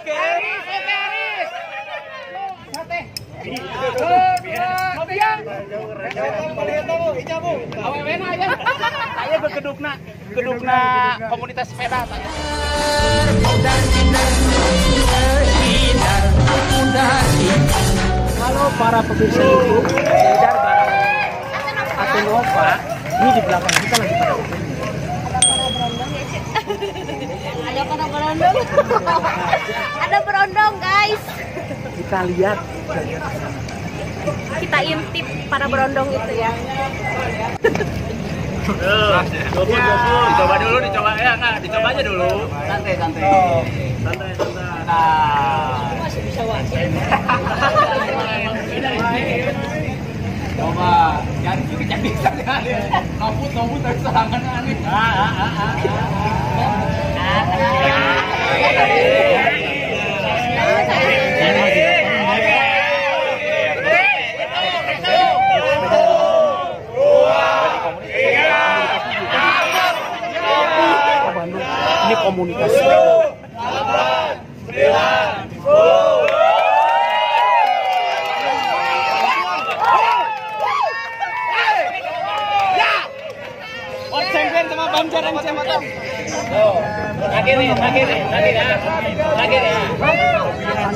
Oke. Saya berkedukna komunitas sepeda saya. Halo para pemirsa YouTube, Edar bareng Ate Nova. Ini di belakang kita lagi pada Ada para berondong. Ada berondong, guys. kita lihat. Kita intip para berondong itu ya. Dicoba dulu, dicoba ya nggak? Dicoba aja dulu. Santai. Masih bisa Coba, jangan bisa nobut dari serangan aneh. Ini komunitas. Sama Bamjar yang kecamatan. Lagi nih.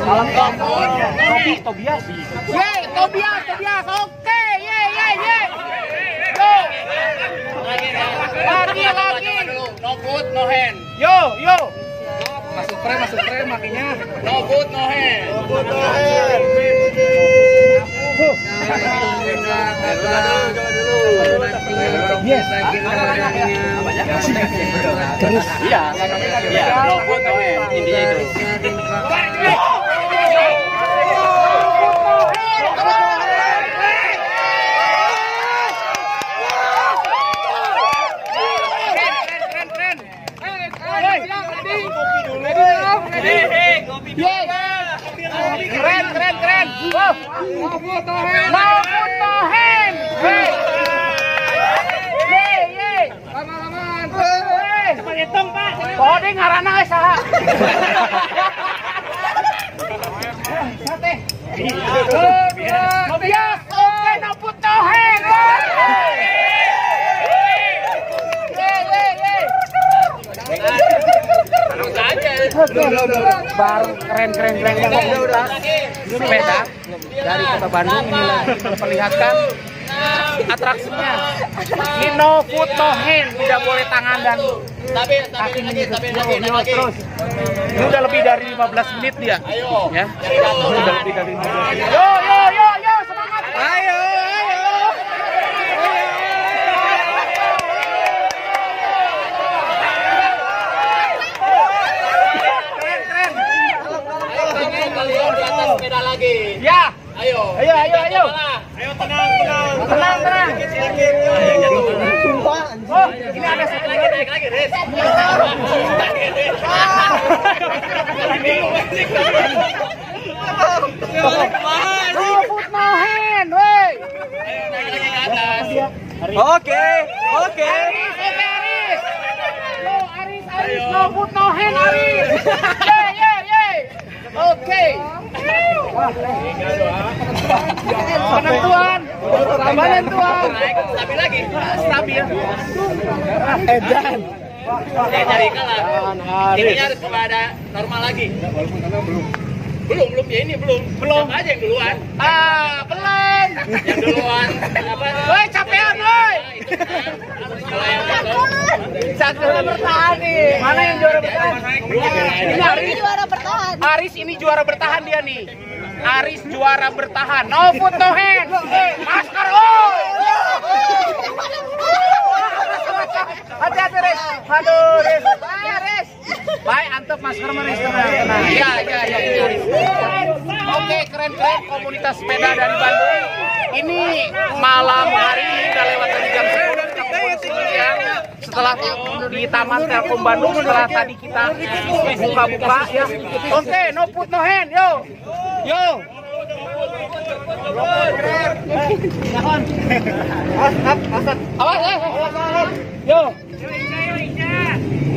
Salam Tobias. Tobias. Oke, ye. Lagi. No foot, no hand. Yo. Masuk frame makinya. No foot, no hand. Yes. Terus. Iya. No foot, no hand. Intinya itu. Keren. No foot, no hand. Cepat hitung, Pak. Koding ngaranna geus saha? Sate. Tobias. Oke, no foot, no hand. Baru keren sepeda dari kota Bandung ini lagi memperlihatkan atraksinya. Ini no foot no hand, tidak boleh tangan dan kaki menyentuh. Terus ini udah lebih dari 15 menit dia ya, udah lebih dari 15 menit. Yo semangat, ayo. Sepeda lagi. Ya. Ayo. Tenang. Sumpah. Oh, ini ada satu naik lagi, Riz. No foot no hand, woi. Naik lagi ke atas. Oke. Aris, no foot no hand, Aris. Ye. Oke. Penentuan. Stabil lagi. Stabil. Edan. Cari kalah. Ininya harus ada normal lagi. Belum ya ini belum. Siapa aja yang duluan? Belum. Yang duluan apa? Woi, capean, woi. Satu bertahan nih. Mana yang juara bertahan? Ini juara bertahan. Aris ini juara bertahan dia nih. Aris juara bertahan. No foot no hand. Masker. Hati-hati, Riz. Aduh, Riz. Baik, antep masker Riz. Tenang. Iya. Oke, keren komunitas sepeda dari Bandung. Ini malam hari udah lewat dari jam 10 ya. Setelah di Taman Telkom Bandung, setelah tadi kita buka-buka ya. Oke, no foot no hand, yo. Awas. Yo.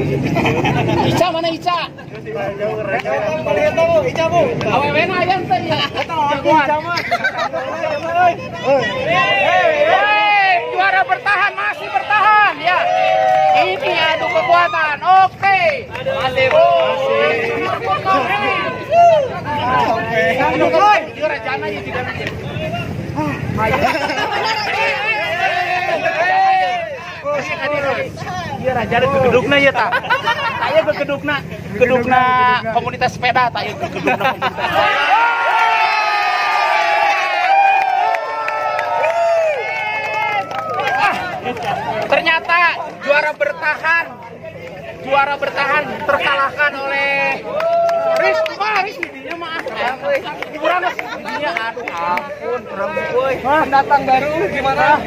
Ica mana Ica? Awewe na ayan teh ya. Juara bertahan, masih bertahan ya. Ini adu kekuatan. Oke. Masih. Juara jana ya juga nanti. Iya raja ada gegedukna ya ta. Saya gegedukna komunitas sepeda ta ya gegedukna komunitas sepeda. Ternyata juara bertahan terkalahkan oleh dia maaf kurang dia aduh ampun kurang boy pendatang baru gimana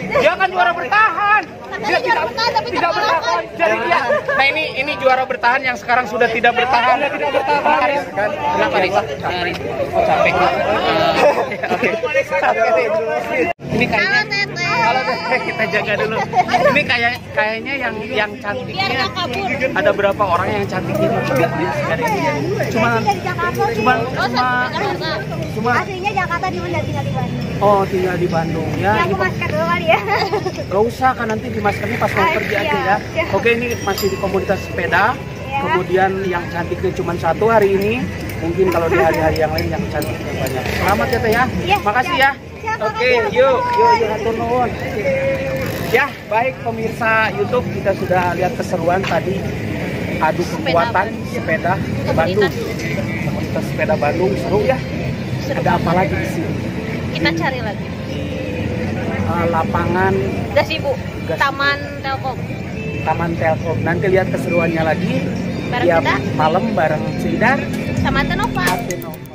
dia kan juara bertahan dia tidak bertahan jadi dia nah ini juara bertahan yang sekarang sudah tidak bertahan kan kenapa nih oh capek oke ini kayaknya kalau kita jaga dulu ini kayaknya yang cantiknya ada berapa orang yang cantiknya cuma aslinya Jakarta di mana tinggal di Bandung. Oh tinggal di Bandung ya. Aku masker dulu kali ya. Gak usah kan nanti di maskernya pas mau kerja aja ya. Oke ini masih di komunitas sepeda. Kemudian yang cantiknya cuma satu hari ini. Mungkin kalau di hari-hari yang lain yang cantiknya banyak. Selamat ya teh ya. Makasih ya. Oke yuk hatur nuhun. Ya baik pemirsa YouTube kita sudah lihat keseruan tadi adu kekuatan sepeda Bandung. Komunitas sepeda Bandung seru ya. Ada apa lagi di sini? Kita cari lagi. Lapangan Gasibu, Taman Telkom. Taman Telkom. Nanti lihat keseruannya lagi. Bareng kita. Malam bareng Cidar Sama Tenova. Tenova.